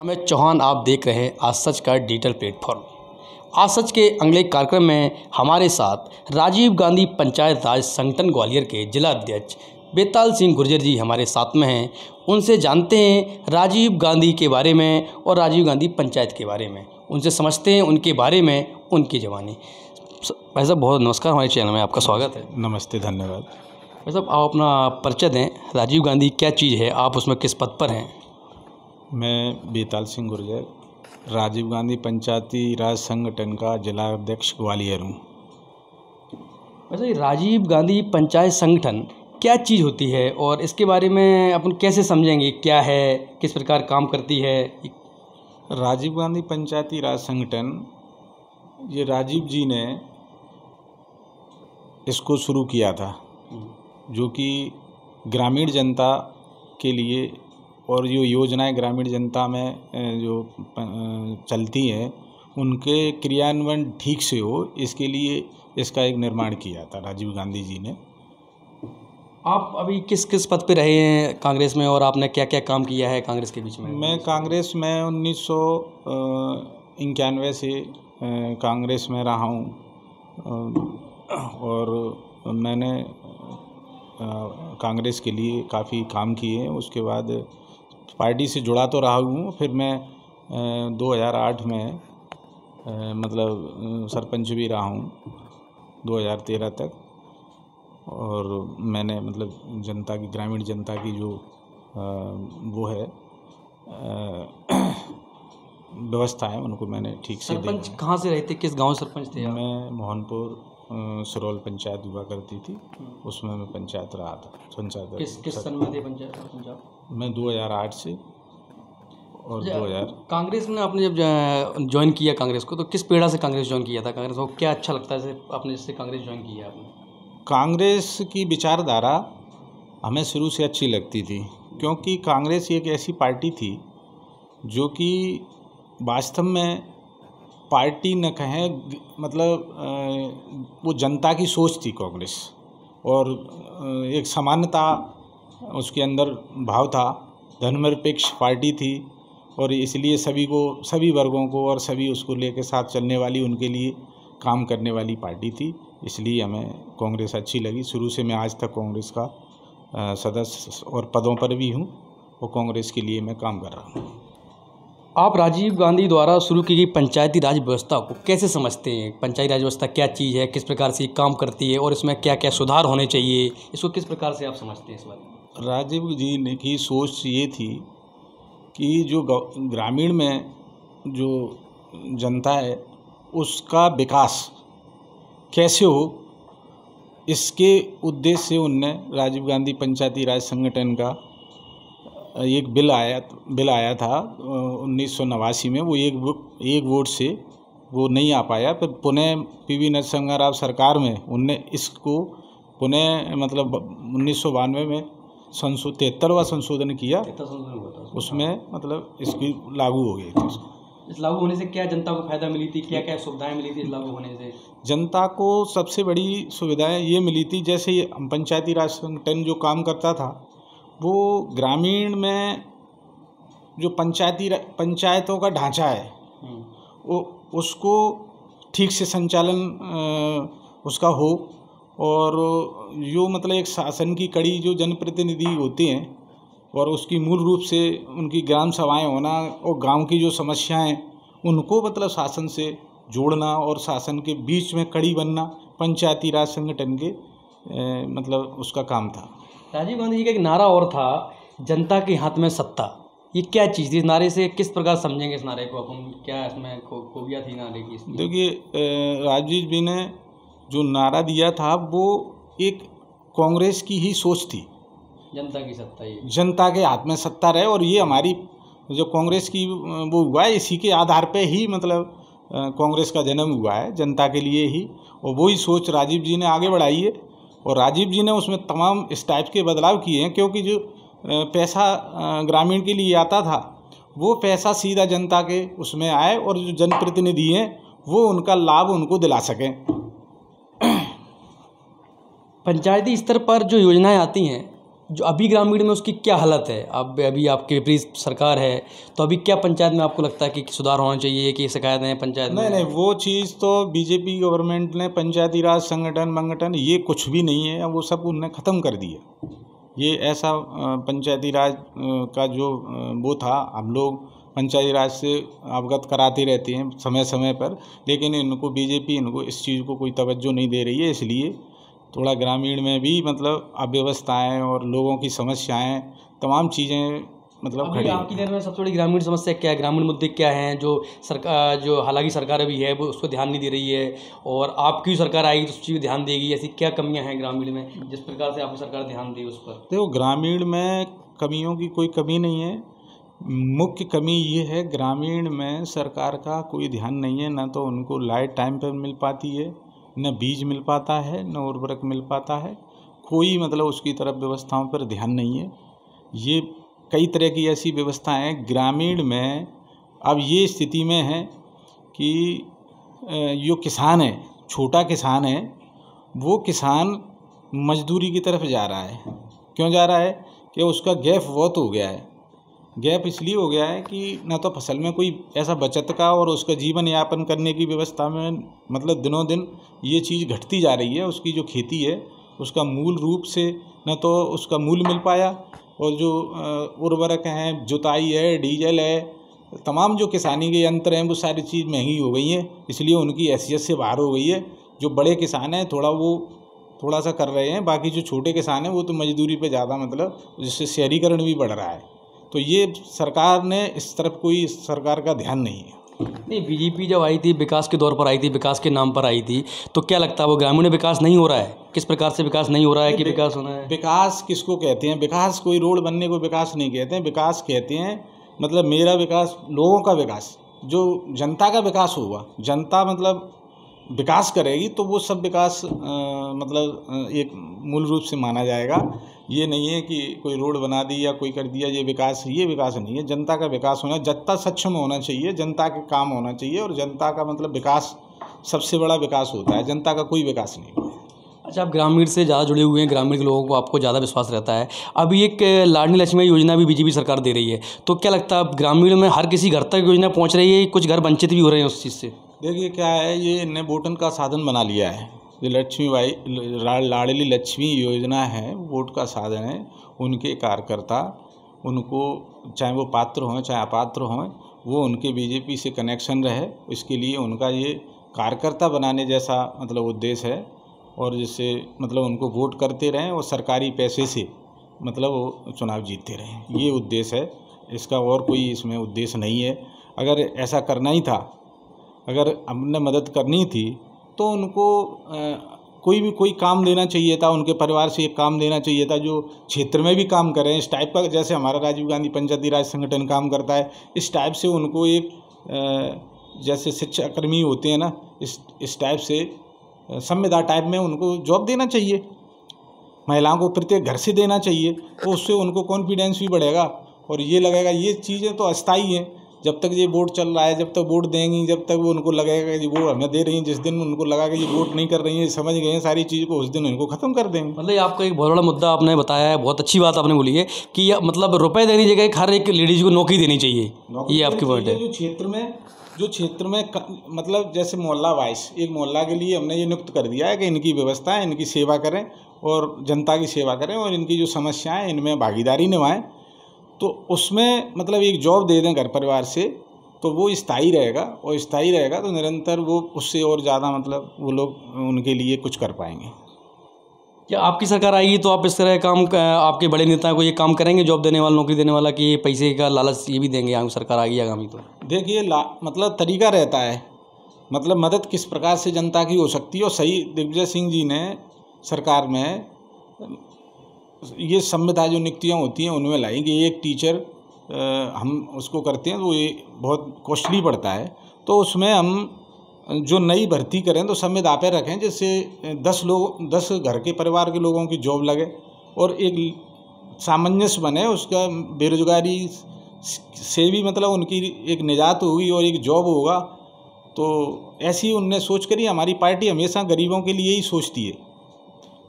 मैं चौहान, आप देख रहे हैं आज सच का डिजिटल प्लेटफॉर्म। आज सच के अगले कार्यक्रम में हमारे साथ राजीव गांधी पंचायत राज संगठन ग्वालियर के जिला अध्यक्ष बेताल सिंह गुर्जर जी हमारे साथ में हैं। उनसे जानते हैं राजीव गांधी के बारे में और राजीव गांधी पंचायत के बारे में, उनसे समझते हैं उनके बारे में, उनकी जवानी। भाई साहब बहुत नमस्कार, हमारे चैनल में आपका स्वागत है। नमस्ते, धन्यवाद। भाई साहब आप अपना परिचय दें, राजीव गांधी क्या चीज़ है, आप उसमें किस पद पर हैं? मैं बेताल सिंह गुर्जर, राजीव गांधी पंचायती राज संगठन का जिला अध्यक्ष ग्वालियर हूँ। वैसे राजीव गांधी पंचायत संगठन क्या चीज़ होती है और इसके बारे में अपन कैसे समझेंगे, क्या है, किस प्रकार काम करती है? राजीव गांधी पंचायती राज संगठन, ये राजीव जी ने इसको शुरू किया था, जो कि ग्रामीण जनता के लिए और जो योजनाएं ग्रामीण जनता में जो चलती हैं उनके क्रियान्वयन ठीक से हो, इसके लिए इसका एक निर्माण किया था राजीव गांधी जी ने। आप अभी किस किस पद पे रहे हैं कांग्रेस में और आपने क्या क्या काम किया है कांग्रेस के बीच में? मैं कांग्रेस में 1991 से कांग्रेस में रहा हूँ और मैंने कांग्रेस के लिए काफ़ी काम किए हैं। उसके बाद पार्टी से जुड़ा तो रहा हूँ, फिर मैं 2008 में मतलब सरपंच भी रहा हूँ 2013 तक। और मैंने मतलब जनता की, ग्रामीण जनता की जो वो है व्यवस्था है, उनको मैंने ठीक से देखा। सरपंच कहाँ से रहे थे, किस गांव सरपंच थे आप? मैं मोहनपुर सरोल पंचायत हुआ करती थी, उसमें मैं पंचायत रहा था। पंचायत किस सन में थे पंचायत? मैं 2008 से और 2000। कांग्रेस में आपने जब ज्वाइन किया कांग्रेस को, तो किस पेड़ा से कांग्रेस ज्वाइन किया था? कांग्रेस को क्या अच्छा लगता है आपने जिससे कांग्रेस ज्वाइन किया आपने? कांग्रेस की विचारधारा हमें शुरू से अच्छी लगती थी, क्योंकि कांग्रेस एक ऐसी पार्टी थी जो कि वास्तव में पार्टी न कहें, मतलब वो जनता की सोच थी कांग्रेस, और एक समानता उसके अंदर भाव था, धर्मनिरपेक्ष पार्टी थी, और इसलिए सभी को, सभी वर्गों को और सभी उसको लेकर साथ चलने वाली, उनके लिए काम करने वाली पार्टी थी। इसलिए हमें कांग्रेस अच्छी लगी। शुरू से मैं आज तक कांग्रेस का सदस्य और पदों पर भी हूँ और कांग्रेस के लिए मैं काम कर रहा हूँ। आप राजीव गांधी द्वारा शुरू की गई पंचायती राज व्यवस्था को कैसे समझते हैं? पंचायती राज व्यवस्था क्या चीज़ है, किस प्रकार से काम करती है और इसमें क्या क्या सुधार होने चाहिए, इसको किस प्रकार से आप समझते हैं इस बारे में? राजीव जी ने की सोच ये थी कि जो ग्रामीण में जो जनता है उसका विकास कैसे हो, इसके उद्देश्य से उनने राजीव गांधी पंचायती राज संगठन का एक बिल आया था 1989 में। वो एक वोट से वो नहीं आ पाया, फिर पुनः पीवी नरसिम्हा राव सरकार में उनने इसको पुनः मतलब 1992 में 73वां संशोधन किया। उसमें मतलब इसकी लागू हो गई थी। इस लागू होने से क्या जनता को फायदा मिली थी, क्या क्या सुविधाएं मिली थी इस लागू होने से? जनता को सबसे बड़ी सुविधाएं ये मिली थी, जैसे पंचायती राज संगठन जो काम करता था, वो ग्रामीण में जो पंचायतों का ढांचा है वो उसको ठीक से संचालन उसका हो, और जो मतलब एक शासन की कड़ी जो जनप्रतिनिधि होते हैं और उसकी मूल रूप से उनकी ग्राम सभाएं होना और गांव की जो समस्याएं उनको मतलब शासन से जोड़ना और शासन के बीच में कड़ी बनना पंचायती राज संगठन के मतलब उसका काम था। राजीव गांधी जी का एक नारा और था, जनता के हाथ में सत्ता। ये क्या चीज़ थी? इस नारे से किस प्रकार समझेंगे इस नारे को अपन, क्या इसमें खूबियाँ थी नारे की? देखिए, राजीव जी ने जो नारा दिया था वो एक कांग्रेस की ही सोच थी, जनता की सत्ता, ये जनता के हाथ में सत्ता रहे। और ये हमारी जो कांग्रेस की वो हुआ है, इसी के आधार पे ही मतलब कांग्रेस का जन्म हुआ है, जनता के लिए ही, और वही सोच राजीव जी ने आगे बढ़ाई है। और राजीव जी ने उसमें तमाम इस टाइप के बदलाव किए हैं, क्योंकि जो पैसा ग्रामीण के लिए आता था वो पैसा सीधा जनता के उसमें आए और जो जनप्रतिनिधि हैं वो उनका लाभ उनको दिला सकें। पंचायती स्तर पर जो योजनाएं आती हैं जो अभी ग्रामीण में उसकी क्या हालत है? अब अभी आपके विपरीत सरकार है, तो अभी क्या पंचायत में आपको लगता है कि सुधार होना चाहिए, कि शिकायतें पंचायत में? नहीं, वो चीज़ तो बीजेपी गवर्नमेंट ने पंचायती राज संगठन ये कुछ भी नहीं है, वो सब उन्होंने ख़त्म कर दिया। ये ऐसा पंचायती राज का जो वो था, हम लोग पंचायती राज से अवगत कराते रहते हैं समय समय पर, लेकिन इनको बीजेपी इनको इस चीज़ को कोई तवज्जो नहीं दे रही है। इसलिए थोड़ा ग्रामीण में भी मतलब अव्यवस्थाएँ और लोगों की समस्याएँ, तमाम चीज़ें मतलब अभी खड़ी आपकी हैं। नज़र में सबसे बड़ी ग्रामीण समस्या क्या है? ग्रामीण मुद्दे क्या हैं जो सरकार, जो हालांकि सरकार अभी है वो उसको ध्यान नहीं दे रही है, और आपकी सरकार आएगी तो उस चीज़ पर ध्यान देगी? ऐसी क्या कमियां हैं ग्रामीण में जिस प्रकार से आपकी सरकार ध्यान दे उस पर? देखो, ग्रामीण में कमियों की कोई कमी नहीं है। मुख्य कमी ये है, ग्रामीण में सरकार का कोई ध्यान नहीं है। ना तो उनको लाइट टाइम पर मिल पाती है, न बीज मिल पाता है, न उर्वरक मिल पाता है। कोई मतलब उसकी तरफ व्यवस्थाओं पर ध्यान नहीं है। ये कई तरह की ऐसी व्यवस्थाएं ग्रामीण में अब ये स्थिति में है कि जो किसान है, छोटा किसान है, वो किसान मजदूरी की तरफ जा रहा है। क्यों जा रहा है? कि उसका गैप बहुत हो गया है। गैप इसलिए हो गया है कि न तो फसल में कोई ऐसा बचत का और उसका जीवन यापन करने की व्यवस्था में मतलब दिनों दिन ये चीज़ घटती जा रही है। उसकी जो खेती है उसका मूल रूप से न तो उसका मूल मिल पाया, और जो उर्वरक हैं, जुताई है, डीजल है, तमाम जो किसानी के यंत्र हैं, वो सारी चीज़ महंगी हो गई हैं। इसलिए उनकी हैसियत से बाहर हो गई है। जो बड़े किसान हैं थोड़ा सा कर रहे हैं, बाकी जो छोटे किसान हैं वो तो मजदूरी पे ज़्यादा मतलब जिससे शहरीकरण भी बढ़ रहा है। तो ये सरकार ने इस तरफ कोई सरकार का ध्यान नहीं है। नहीं, बीजेपी जब आई थी, विकास के दौर पर आई थी, विकास के नाम पर आई थी, तो क्या लगता है वो ग्रामीण विकास नहीं हो रहा है? किस प्रकार से विकास नहीं हो रहा है कि विकास होना है? विकास किसको कहते हैं? विकास कोई रोड बनने को विकास नहीं कहते हैं। विकास कहते हैं मतलब मेरा विकास, लोगों का विकास, जो जनता का विकास होगा। जनता मतलब विकास करेगी तो वो सब विकास मतलब एक मूल रूप से माना जाएगा। ये नहीं है कि कोई रोड बना दी या कोई कर दिया ये विकास नहीं है। जनता का विकास होना, जनता सक्षम होना चाहिए, जनता के काम होना चाहिए, और जनता का मतलब विकास सबसे बड़ा विकास होता है। जनता का कोई विकास नहीं होता है। अच्छा, आप ग्रामीण से ज़्यादा जुड़े हुए हैं, ग्रामीण के लोगों को आपको ज़्यादा विश्वास रहता है। अभी एक लाडली लक्ष्मी योजना भी बीजेपी सरकार दे रही है, तो क्या लगता है अब ग्रामीण में हर किसी घर तक योजना पहुंच रही है? कुछ घर वंचित भी हो रहे हैं उस चीज़ से? देखिए क्या है, ये इनने वोटन का साधन बना लिया है। जो लाडली लक्ष्मी योजना है, वोट का साधन है। उनके कार्यकर्ता, उनको चाहे वो पात्र हों चाहे अपात्र हों, वो उनके बीजेपी से कनेक्शन रहे, इसके लिए उनका ये कार्यकर्ता बनाने जैसा मतलब उद्देश्य है। और जिससे मतलब उनको वोट करते रहें और सरकारी पैसे से मतलब वो चुनाव जीतते रहें, ये उद्देश्य है। इसका और कोई इसमें उद्देश्य नहीं है। अगर ऐसा करना ही था, अगर हमने मदद करनी थी, तो उनको कोई काम देना चाहिए था। उनके परिवार से एक काम देना चाहिए था जो क्षेत्र में भी काम करें इस टाइप का। जैसे हमारा राजीव गांधी पंचायती राज संगठन काम करता है, इस टाइप से उनको एक जैसे शिक्षा कर्मी होते हैं ना, इस टाइप से संविदा टाइप में उनको जॉब देना चाहिए। महिलाओं को प्रत्येक घर से देना चाहिए, तो उससे उनको कॉन्फिडेंस भी बढ़ेगा और ये लगेगा। ये चीज़ें तो अस्थाई हैं। जब तक ये वोट चल रहा है, जब तक वोट देंगी, जब तक वो उनको लगेगा कि वो हमें दे रही हैं, जिस दिन उनको लगा कि ये वोट नहीं कर रही हैं, समझ गए हैं सारी चीज़ को, उस दिन इनको ख़त्म कर देंगे। मतलब आपका एक बहुत बड़ा मुद्दा आपने बताया है, बहुत अच्छी बात आपने बोली है कि मतलब रुपए देने की जगह हर एक लेडीज़ को नौकरी देनी चाहिए। ये आपकी पॉइंट है। जो क्षेत्र में मतलब जैसे मोहल्ला वाइज एक मोहल्ला के लिए हमने ये नियुक्त कर दिया है कि इनकी व्यवस्था है, इनकी सेवा करें और जनता की सेवा करें और इनकी जो समस्याएं इनमें भागीदारी निभाएं। तो उसमें मतलब एक जॉब दे दें घर परिवार से, तो वो स्थायी रहेगा, और स्थायी रहेगा तो निरंतर वो उससे और ज़्यादा मतलब वो लोग उनके लिए कुछ कर पाएंगे। क्या आपकी सरकार आएगी तो आप इस तरह काम, आपके बड़े नेता को ये काम करेंगे, जॉब देने वाला, नौकरी देने वाला, कि पैसे का लालच ये भी देंगे आगे सरकार आएगी आगामी? तो देखिए मतलब तरीका रहता है, मतलब मदद किस प्रकार से जनता की हो सकती है। और सही दिग्विजय सिंह जी ने सरकार में ये संविदा जो नियुक्तियाँ होती हैं उनमें लाई कि एक टीचर हम उसको करते हैं तो ये बहुत कॉस्टली पड़ता है, तो उसमें हम जो नई भर्ती करें तो संविदा पे रखें, जिससे 10 घर के परिवार के लोगों की जॉब लगे और एक सामंजस्य बने, उसका बेरोजगारी से भी मतलब उनकी एक निजात होगी और एक जॉब होगा। तो ऐसी उनने सोच करी। हमारी पार्टी हमेशा गरीबों के लिए ही सोचती है।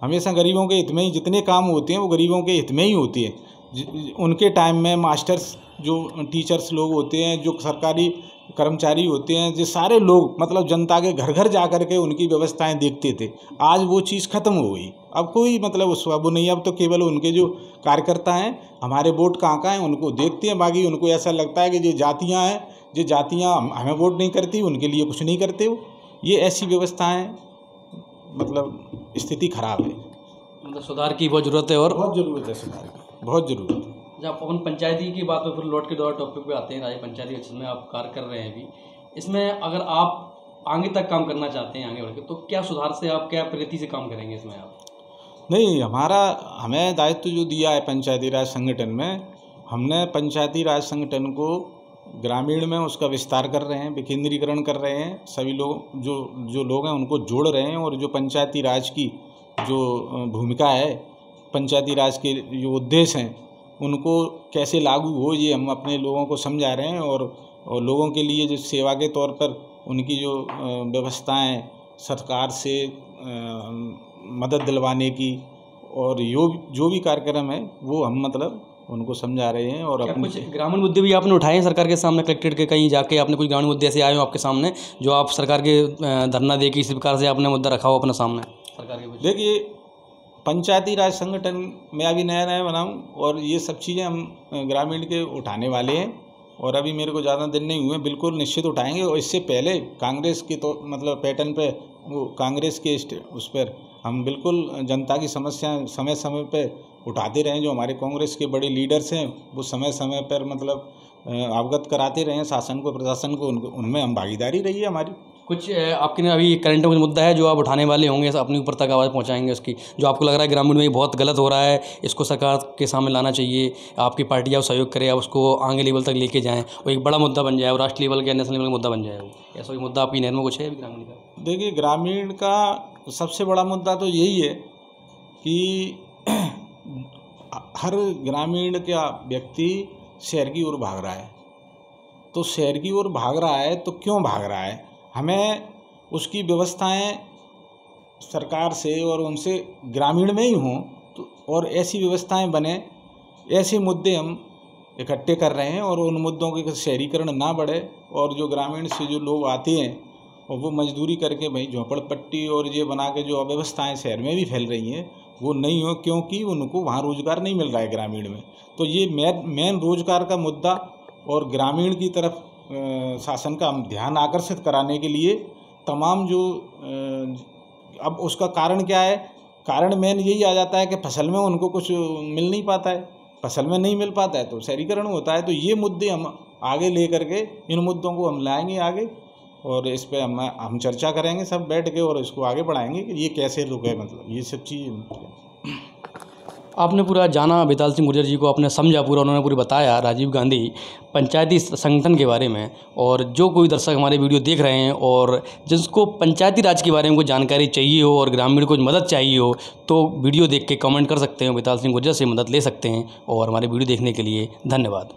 हमेशा गरीबों के हित में ही जितने काम होते हैं वो गरीबों के हित में ही होते हैं। उनके टाइम में मास्टर्स जो टीचर्स लोग होते हैं, जो सरकारी कर्मचारी होते हैं, जो सारे लोग मतलब जनता के घर घर जा कर के उनकी व्यवस्थाएं देखते थे। आज वो चीज़ ख़त्म हो गई। अब कोई मतलब उस वो नहीं, अब तो केवल उनके जो कार्यकर्ता हैं, हमारे वोट कहाँ हैं उनको देखते हैं। बाकी उनको ऐसा लगता है कि जो जातियाँ हैं, जो जातियाँ हमें वोट नहीं करती, उनके लिए कुछ नहीं करते हो। ये ऐसी व्यवस्थाएँ, मतलब स्थिति खराब है। मतलब सुधार की बहुत ज़रूरत है और बहुत ज़रूरत है सुधार की, बहुत ज़रूरत है। जब अपन पंचायती की बात पर फिर लौट के दोबारा टॉपिक पे आते हैं, राज्य पंचायती जिसमें आप कार्य कर रहे हैं अभी, इसमें अगर आप आगे तक काम करना चाहते हैं आगे बढ़ के, तो क्या सुधार से आप क्या प्रगति से काम करेंगे इसमें आप? नहीं, हमें दायित्व जो दिया है पंचायती राज संगठन में, हमने पंचायती राज संगठन को ग्रामीण में उसका विस्तार कर रहे हैं, विकेंद्रीकरण कर रहे हैं। सभी लोग जो लोग हैं उनको जोड़ रहे हैं, और जो पंचायती राज की जो भूमिका है, पंचायती राज के जो उद्देश्य हैं उनको कैसे लागू हो, ये हम अपने लोगों को समझा रहे हैं। और लोगों के लिए जो सेवा के तौर पर उनकी जो व्यवस्थाएं सरकार से मदद दिलवाने की, और जो भी कार्यक्रम है वो हम मतलब उनको समझा रहे हैं। और कुछ ग्रामीण मुद्दे भी आपने उठाए हैं सरकार के सामने, कलेक्ट्रेट के कहीं जाके आपने कुछ ग्रामीण मुद्दे ऐसे आए हो आपके सामने जो आप सरकार के धरना दे के इसी प्रकार से आपने मुद्दा रखा हो अपने सामने सरकार के? देखिए, पंचायती राज संगठन में अभी नया नया बना हूँ, और ये सब चीज़ें हम ग्रामीण के उठाने वाले हैं, और अभी मेरे को ज़्यादा दिन नहीं हुए, बिल्कुल निश्चित उठाएंगे। और इससे पहले कांग्रेस के तो मतलब पैटर्न पे, वो कांग्रेस के उस पर हम बिल्कुल जनता की समस्याएं समय समय पे उठाते रहें। जो हमारे कांग्रेस के बड़े लीडर्स हैं वो समय समय पर मतलब अवगत कराते रहें शासन को, प्रशासन को, उनमें हम भागीदारी रही है हमारी। कुछ आपके अभी करंट में कुछ मुद्दा है जो आप उठाने वाले होंगे, अपने ऊपर तक आवाज़ पहुंचाएंगे उसकी, जो आपको लग रहा है ग्रामीण में ये बहुत गलत हो रहा है, इसको सरकार के सामने लाना चाहिए, आपकी पार्टी आप सहयोग करें, आप उसको आगे लेवल तक लेके जाएं, वो एक बड़ा मुद्दा बन जाए, और राष्ट्रीय लेवल या नेशनल लेवल का मुद्दा बन जाए, वो ऐसा कोई मुद्दा आपकी नहर में कुछ है अभी ग्रामीण का? देखिए, ग्रामीण का सबसे बड़ा मुद्दा तो यही है कि हर ग्रामीण का व्यक्ति शहर की ओर भाग रहा है। तो शहर की ओर भाग रहा है तो क्यों भाग रहा है, हमें उसकी व्यवस्थाएं सरकार से और उनसे ग्रामीण में ही हों, तो और ऐसी व्यवस्थाएं बने, ऐसे मुद्दे हम इकट्ठे कर रहे हैं। और उन मुद्दों के शहरीकरण ना बढ़े, और जो ग्रामीण से जो लोग आते हैं और वो मजदूरी करके भाई झोंपड़पट्टी और ये बना के जो अव्यवस्थाएं शहर में भी फैल रही हैं वो नहीं हो, क्योंकि उनको वहाँ रोज़गार नहीं मिल रहा है ग्रामीण में। तो ये मेन रोज़गार का मुद्दा और ग्रामीण की तरफ शासन का हम ध्यान आकर्षित कराने के लिए तमाम जो अब उसका कारण क्या है, कारण मेन यही आ जाता है कि फसल में उनको कुछ मिल नहीं पाता है, फसल में नहीं मिल पाता है तो शहरीकरण होता है। तो ये मुद्दे हम आगे ले करके इन मुद्दों को हम लाएंगे आगे, और इस पे हम चर्चा करेंगे सब बैठ के, और इसको आगे बढ़ाएंगे कि ये कैसे रुके, मतलब ये सब चीज़। आपने पूरा जाना, बेताल सिंह गुर्जर जी को आपने समझा पूरा, उन्होंने पूरी बताया राजीव गांधी पंचायती संगठन के बारे में। और जो कोई दर्शक हमारे वीडियो देख रहे हैं और जिसको पंचायती राज के बारे में कोई जानकारी चाहिए हो और ग्रामीण को मदद चाहिए हो, तो वीडियो देख के कमेंट कर सकते हैं, बेताल सिंह गुर्जर से मदद ले सकते हैं। और हमारे वीडियो देखने के लिए धन्यवाद।